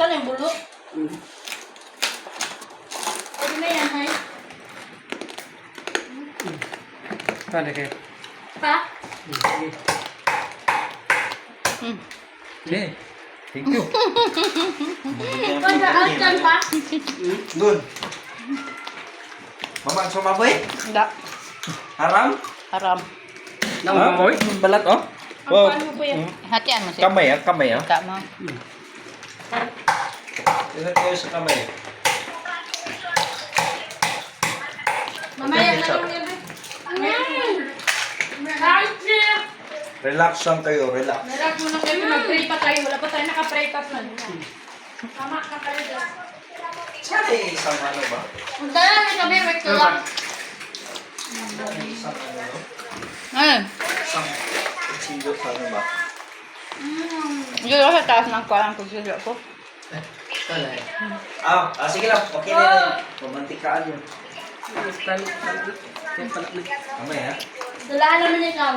Saan yung bulok? Pwede na yan, hay. Paano kayo? Pa? Okay. Thank you. Pwede out dyan pa? Dun. Mamang sumaboy? Hindi. Haram? Haram. Oy, balat oh. Ang paano mo po yan? Hatian mo siya. Kamay ah. Ika mo. Tingnan kayo sa kamay. Mamaya na yung yan. Relax lang kayo, relax. Relax muna kayo. Mag-pray pa tayo. Wala pa tayo naka-pray pa pa. Tama ka kayo dyan. Sana isang ano ba? Dala na kami. Wait ko lang. Isang ano no? Ay, Isang kutsilyo sa ano ba? hindi ako sa taas ng kulang kutsilyo ko. Sige lang. Okay na yun. Romantikaan yun. Kamay ha? Dala naman ikaw.